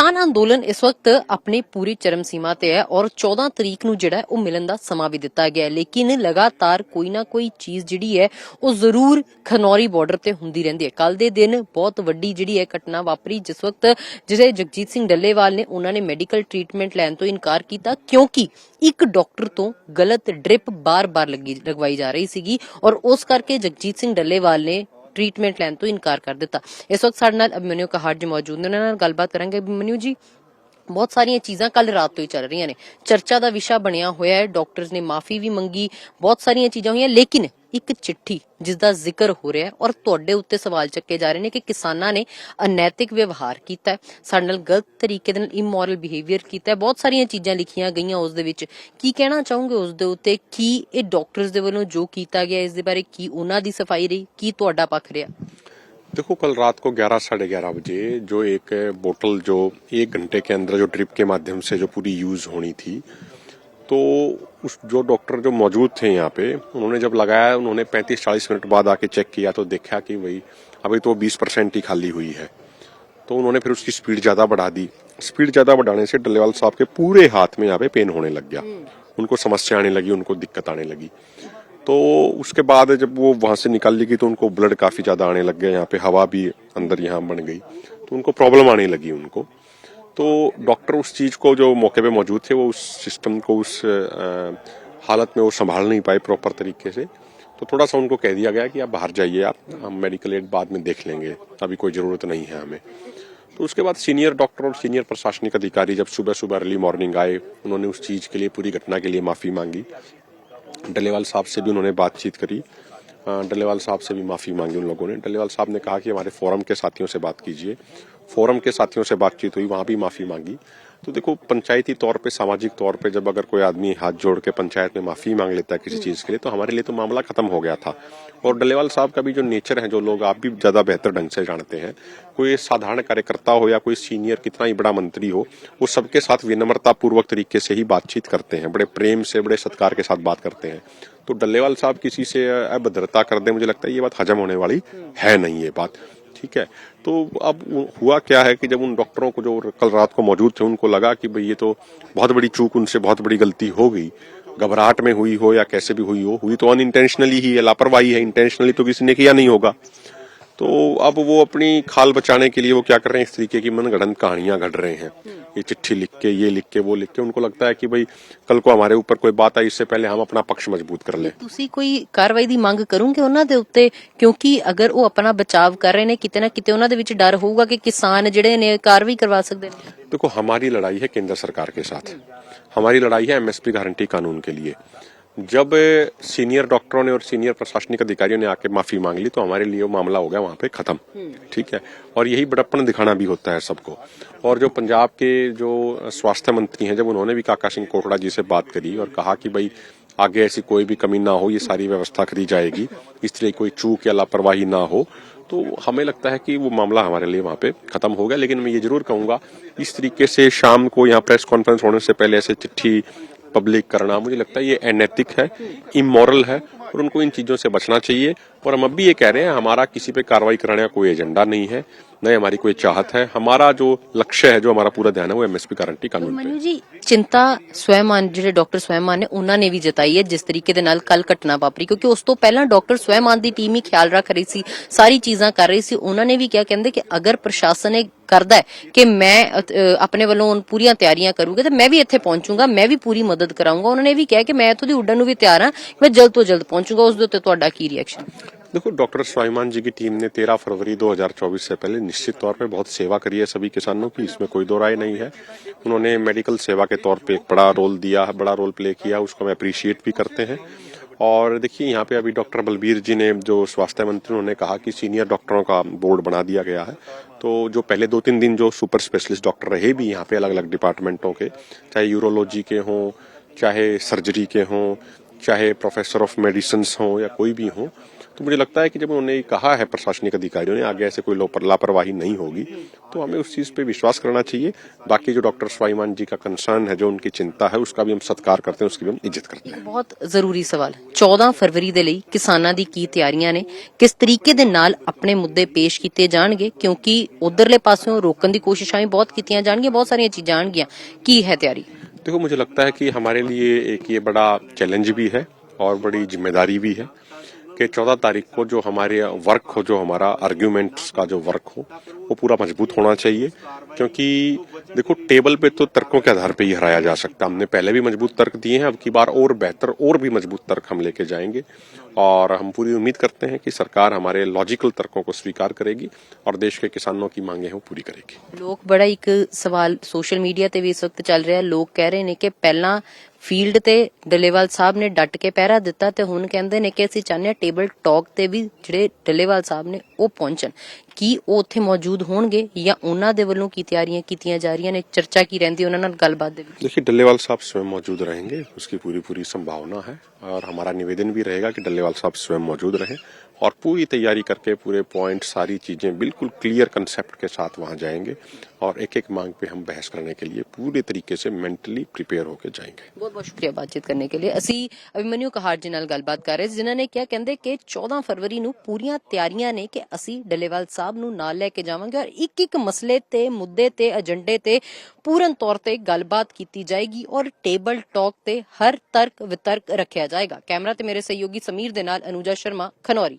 किसान अंदोलन इस वक्त अपनी पूरी चरम सीमा ते है और 14 तरीक नूं जिहड़ा है मिलन दा समा भी दिता गया है, लेकिन लगातार कोई ना कोई चीज जिहड़ी है वो जरूर खनौरी बॉर्डर ते हुंदी रहिंदी है। कल दे दिन बहुत वड्डी जिहड़ी है घटना वापरी जिस वक्त जिसे जगजीत सिंह डल्लेवाल ने उन्होंने मैडिकल ट्रीटमेंट लैन तो इनकार किया क्योंकि एक डॉक्टर तो गलत ड्रिप बार-बार लगवाई जा रही सीगी और उस करके जगजीत सिंह डल्लेवाल ने ट्रीटमेंट लैन तो इनकार कर दिता। इस वक्त साडे नाल अभिमन्यु कहार जी मौजूद ने, उन्हां नाल गलबात करांगे। अभिमन्यु जी, बहुत सारिया चीज़ां कल रात तो ही चल रही ने, चर्चा का विषय बनया होया है, डॉक्टर्स ने माफी भी मंगी, बहुत सारिया चीज़ां हुई, लेकिन एक चिट्ठी जिसका जिक्र हो रहा है और तुहाडे उत्ते सवाल चक्के जा रहे हैं कि किसानां ने अनैतिक व्यवहार किया, साडे नाल गलत तरीके दे नाल इमोरल बिहेवियर किया, बहुत सारिया चीज़ां लिखियां गईयां उस दे विच। की कहना चाहोगे उस दे उत्ते? की ये डॉक्टर्स दे वल्लों जो किया गया इस दे बारे की उन्हां दी सफाई रही, की तुहाडा पक्ष रहा? देखो, कल रात को 11 साढ़े 11 बजे जो एक बोतल जो 1 घंटे के अंदर जो ड्रिप के माध्यम से जो पूरी यूज होनी थी, तो उस जो डॉक्टर जो मौजूद थे यहाँ पे, उन्होंने जब लगाया, उन्होंने 35-40 मिनट बाद आके चेक किया तो देखा कि भाई अभी तो 20% ही खाली हुई है। तो उन्होंने फिर उसकी स्पीड ज्यादा बढ़ा दी। स्पीड ज्यादा बढ़ाने से डल्लेवाल साहब के पूरे हाथ में यहाँ पे पेन होने लग गया, उनको समस्या आने लगी, उनको दिक्कत आने लगी। तो उसके बाद जब वो वहां से निकल लगी तो उनको ब्लड काफी ज्यादा आने लग गया, यहाँ पे हवा भी अंदर यहाँ बन गई, तो उनको प्रॉब्लम आने लगी उनको। तो डॉक्टर उस चीज को जो मौके पे मौजूद थे वो उस सिस्टम को उस हालत में वो संभाल नहीं पाए प्रॉपर तरीके से, तो थोड़ा सा उनको कह दिया गया कि आप बाहर जाइए, आप हम मेडिकल एड बाद में देख लेंगे, अभी कोई जरूरत नहीं है हमें। तो उसके बाद सीनियर डॉक्टर और सीनियर प्रशासनिक अधिकारी जब सुबह सुबह अर्ली मॉर्निंग आए, उन्होंने उस चीज के लिए, पूरी घटना के लिए माफी मांगी। डल्लेवाल साहब से भी उन्होंने बातचीत करी, डल्लेवाल साहब से भी माफी मांगी उन लोगों ने। डल्लेवाल साहब ने कहा कि हमारे फोरम के साथियों से बात कीजिए, फोरम के साथियों से बातचीत हुई, वहां भी माफी मांगी। तो देखो, पंचायती तौर पे, सामाजिक तौर पे जब अगर कोई आदमी हाथ जोड़ के पंचायत में माफी मांग लेता है किसी चीज के लिए, तो हमारे लिए तो मामला खत्म हो गया था। और डल्लेवाल साहब का भी जो नेचर है, जो लोग आप भी ज्यादा बेहतर ढंग से जानते हैं, कोई साधारण कार्यकर्ता हो या कोई सीनियर कितना ही बड़ा मंत्री हो, वो सबके साथ विनम्रता पूर्वक तरीके से ही बातचीत करते हैं, बड़े प्रेम से, बड़े सत्कार के साथ बात करते हैं। तो डल्लेवाल साहब किसी से अभद्रता कर दे, मुझे लगता है ये बात हजम होने वाली है नहीं, ये बात ठीक है। तो अब हुआ क्या है कि जब उन डॉक्टरों को जो कल रात को मौजूद थे, उनको लगा कि भाई ये तो बहुत बड़ी चूक, उनसे बहुत बड़ी गलती हो गई, घबराहट में हुई हो या कैसे भी हुई तो अनइंटेंशनली ही है, लापरवाही है, इंटेंशनली तो किसी ने किया नहीं होगा। तो अब वो अपनी खाल बचाने के लिए वो क्या कर रहे हैं, इस तरीके की मनगढ़ंत कहानियां घड़ रहे हैं, ये चिट्ठी लिख के, ये लिख के, वो लिख के। उनको लगता है कि भाई कल को हमारे ऊपर कोई बात आई, इससे पहले हम अपना पक्ष मजबूत कर लें। ਤੁਸੀਂ ਕੋਈ ਕਾਰਵਾਈ ਦੀ ਮੰਗ ਕਰੋਗੇ ਉਹਨਾਂ ਦੇ ਉੱਤੇ, ਕਿਉਂਕਿ ਅਗਰ ਉਹ ਆਪਣਾ ਬਚਾव कर रहे ਨੇ, ਕਿਤੇ ਨਾ ਕਿਤੇ ਉਹਨਾਂ ਦੇ ਵਿੱਚ ਡਰ ਹੋਊਗਾ ਕਿ ਕਿਸਾਨ ਜਿਹੜੇ ਨੇ ਕਾਰਵਾਈ करवा सकते हैं। देखो, हमारी लड़ाई है केंद्र सरकार के साथ, हमारी लड़ाई है एमएसपी गारंटी कानून के लिए। जब सीनियर डॉक्टरों ने और सीनियर प्रशासनिक अधिकारियों ने आके माफी मांग ली तो हमारे लिए वो मामला हो गया वहां पे खत्म, ठीक है। और यही बड़प्पन दिखाना भी होता है सबको। और जो पंजाब के जो स्वास्थ्य मंत्री हैं, जब उन्होंने भी काका सिंह कोटड़ा जी से बात करी और कहा कि भाई आगे ऐसी कोई भी कमी ना हो, ये सारी व्यवस्था करी जाएगी, इस तरह कोई चूक या लापरवाही ना हो, तो हमें लगता है कि वो मामला हमारे लिए वहां पे खत्म हो गया। लेकिन मैं ये जरूर कहूंगा, इस तरीके से शाम को यहाँ प्रेस कॉन्फ्रेंस होने से पहले ऐसे चिट्ठी पब्लिक करना, मुझे लगता है ये अनैतिक है, इमोरल है और उनको इन चीजों से बचना चाहिए। और हम अब भी ये कह रहे हैं, हमारा किसी पे कार्रवाई कराने का कोई एजेंडा नहीं है, न हमारी कोई चाहत है। हमारा जो लक्ष्य है, जो हमारा पूरा ध्यान है, वो एमएसपी गारंटी कानून पे। मनु जी, चिंता स्वयंमान ਜਿਹੜੇ ਡਾਕਟਰ स्वयंमान ਨੇ ਉਹਨਾਂ ਨੇ ਵੀ ਜਤਾਈ ਹੈ ਜਿਸ ਤਰੀਕੇ ਦੇ ਨਾਲ ਕੱਲ ਘਟਨਾ ਵਾਪਰੀ, ਕਿਉਂਕਿ ਉਸ ਤੋਂ ਪਹਿਲਾਂ ਡਾਕਟਰ स्वयंमान ਦੀ ਟੀਮ ਹੀ ਖਿਆਲ ਰੱਖ ਰਹੀ ਸੀ, ਸਾਰੀ ਚੀਜ਼ਾਂ ਕਰ ਰਹੀ ਸੀ। ਉਹਨਾਂ ਨੇ ਵੀ ਕਿਹਾ, ਕਹਿੰਦੇ ਕਿ ਅਗਰ ਪ੍ਰਸ਼ਾਸਨ ਇਹ ਕਰਦਾ ਹੈ ਕਿ ਮੈਂ ਆਪਣੇ ਵੱਲੋਂ ਪੂਰੀਆਂ ਤਿਆਰੀਆਂ ਕਰੂੰਗਾ ਤੇ ਮੈਂ ਵੀ ਇੱਥੇ ਪਹੁੰਚੂੰਗਾ, ਮੈਂ ਵੀ ਪੂਰੀ ਮਦਦ ਕਰਾਉਂਗਾ। ਉਹਨਾਂ ਨੇ ਵੀ ਕਿਹਾ ਕਿ ਮੈਂ ਇੱਥੋਂ ਦੀ ਉੱਡਣ ਨੂੰ ਵੀ ਤਿਆਰ ਹਾਂ, ਮੈਂ ਜਲਦ ਤੋਂ ਜਲਦ ਪਹੁੰਚੂੰਗਾ। ਉਸ ਦੇ ਉੱਤੇ ਤੁਹਾਡਾ ਕੀ ਰਿਐਕਸ਼ਨ? देखो, डॉक्टर स्वाभिमान जी की टीम ने 13 फरवरी 2024 से पहले निश्चित तौर पे बहुत सेवा करी है सभी किसानों की, इसमें कोई दो राय नहीं है। उन्होंने मेडिकल सेवा के तौर पे एक बड़ा रोल दिया, बड़ा रोल प्ले किया, उसको हम अप्रिशिएट भी करते हैं। और देखिए, यहाँ पे अभी डॉक्टर बलबीर जी ने, जो स्वास्थ्य मंत्री, उन्होंने कहा कि सीनियर डॉक्टरों का बोर्ड बना दिया गया है। तो जो पहले 2-3 दिन जो सुपर स्पेशलिस्ट डॉक्टर रहे भी यहाँ पे अलग अलग डिपार्टमेंटों के, चाहे यूरोलॉजी के हों, चाहे सर्जरी के हों, चाहे प्रोफेसर ऑफ मेडिसिन हों या कोई भी हो, तो मुझे लगता है कि जब उन्होंने कहा है प्रशासनिक अधिकारियों ने आगे ऐसे कोई लापरवाही नहीं होगी, तो हमें उस चीज पे विश्वास करना चाहिए। बाकी जो डॉक्टर स्वाभिमान जी का कंसर्न है, जो उनकी चिंता है, उसका भी हम सत्कार करते हैं, उसकी भी हम इज्जत करते हैं। ਬਹੁਤ ਜ਼ਰੂਰੀ ਸਵਾਲ 14 ਫਰਵਰੀ ਦੇ ਲਈ ਕਿਸਾਨਾਂ ਦੀ ਕੀ ਤਿਆਰੀਆਂ ਨੇ, ਕਿਸ ਤਰੀਕੇ ਦੇ ਨਾਲ ਆਪਣੇ ਮੁੱਦੇ ਪੇਸ਼ ਕੀਤੇ ਜਾਣਗੇ, ਕਿਉਂਕਿ ਉਧਰਲੇ ਪਾਸਿਓਂ ਰੋਕਣ ਦੀ ਕੋਸ਼ਿਸ਼ਾਂ ਵੀ ਬਹੁਤ ਕੀਤੀਆਂ ਜਾਣਗੀਆਂ, ਬਹੁਤ ਸਾਰੀਆਂ ਚੀਜ਼ਾਂ ਆਣਗੀਆਂ, ਕੀ ਹੈ ਤਿਆਰੀ? देखो, मुझे लगता है कि हमारे लिए एक ये बड़ा चैलेंज भी है और बड़ी जिम्मेदारी भी है कि 14 तारीख को जो हमारे वर्क हो, जो हमारा आर्ग्यूमेंट्स का जो वर्क हो, वो पूरा मजबूत होना चाहिए। क्योंकि देखो, टेबल पे तो तर्कों के आधार पे ही हराया जा सकता। हमने पहले भी मजबूत तर्क दिए हैं, अब की बार और बेहतर और भी मजबूत तर्क हम लेके जाएंगे और हम पूरी उम्मीद करते हैं कि सरकार हमारे लॉजिकल तर्कों को स्वीकार करेगी और देश के किसानों की मांगे हैं वो पूरी करेगी। ਲੋਕ ਬੜਾ ਇੱਕ ਸਵਾਲ ਸੋਸ਼ਲ ਮੀਡੀਆ ਤੇ ਵੀ ਇਸ ਵਕਤ ਚੱਲ ਰਿਹਾ, ਲੋਕ ਕਹਿ ਰਹੇ ਨੇ ਕਿ ਪਹਿਲਾਂ ਫੀਲਡ ਤੇ ਡੱਲੇਵਾਲ ਸਾਹਿਬ ਨੇ ਡਟ ਕੇ ਪਹਿਰਾ ਦਿੱਤਾ ਤੇ ਹੁਣ ਕਹਿੰਦੇ ਨੇ ਕਿ ਅਸੀਂ ਚਾਹੁੰਦੇ ਹਾਂ ਟੇਬਲ ਟਾਕ ਤੇ ਵੀ ਜਿਹੜੇ ਡੱਲੇਵਾਲ ਸਾਹਿਬ ਨੇ ਉਹ ਪਹੁੰਚਣ। ਕੀ ਉਹ ਉੱਥੇ ਮੌਜੂਦ ਹੋਣਗੇ ਜਾਂ ਉਹਨਾਂ ਦੇ ਵੱਲੋਂ ਕੀ ਤਿਆਰੀਆਂ ਕੀਤੀਆਂ ਜਾ ਰਹੀਆਂ ਨੇ, ਚਰਚਾ ਕੀ ਰਹਿੰਦੀ ਉਹਨਾਂ ਨਾਲ ਗੱਲਬਾਤ ਦੇ ਵਿੱਚ? देखिए, डल्लेवाल साहब स्वयं मौजूद रहेंगे, उसकी पूरी पूरी संभावना है और हमारा निवेदन भी रहेगा कि डल्लेवाल साहब स्वयं मौजूद रहें और पूरी तैयारी करके पूरे पॉइंट, सारी चीजें बिल्कुल क्लियर कंसेप्ट के साथ वहां जाएंगे और एक एक मांग पे हम बहस करने के लिए पूरे तरीके से मेंटली प्रिपेयर होकर जाएंगे। ਬਹੁਤ ਬਹੁਤ ਸ਼ੁਕਰੀਆ ਬਾਤਚੀਤ ਕਰਨ ਕੇ ਲਈ। ਅਸੀਂ ਅਭਿਮਨਿਊ ਕਹਾਰ ਜੀ ਨਾਲ ਗੱਲਬਾਤ ਕਰ ਰਹੇ ਸੀ, ਜਿਨ੍ਹਾਂ ਨੇ ਕਿਹਾ, ਕਹਿੰਦੇ ਕਿ 14 ਫਰਵਰੀ ਨੂੰ ਪੂਰੀਆਂ ਤਿਆਰੀਆਂ ਨੇ ਕਿ ਅਸੀਂ ਡੱਲੇਵਾਲ ਸਾਹਿਬ ਨੂੰ ਨਾਲ ਲੈ ਕੇ ਜਾਵਾਂਗੇ ਔਰ ਇੱਕ ਇੱਕ ਮਸਲੇ ਤੇ, ਮੁੱਦੇ ਤੇ, ਏਜੰਡੇ ਤੇ ਪੂਰਨ ਤੌਰ ਤੇ ਗੱਲਬਾਤ ਕੀਤੀ ਜਾਏਗੀ ਔਰ ਟੇਬਲ ਟਾਕ ਤੇ ਹਰ ਤਰਕ ਵਿਤਰਕ ਰੱਖਿਆ ਜਾਏਗਾ। ਕੈਮਰਾ ਤੇ ਮੇਰੇ ਸਹਿਯੋਗੀ ਸਮੀਰ ਦੇ ਨਾਲ ਅਨੂਜਾ ਸ਼ਰਮਾ, ਖਨੌਰੀ।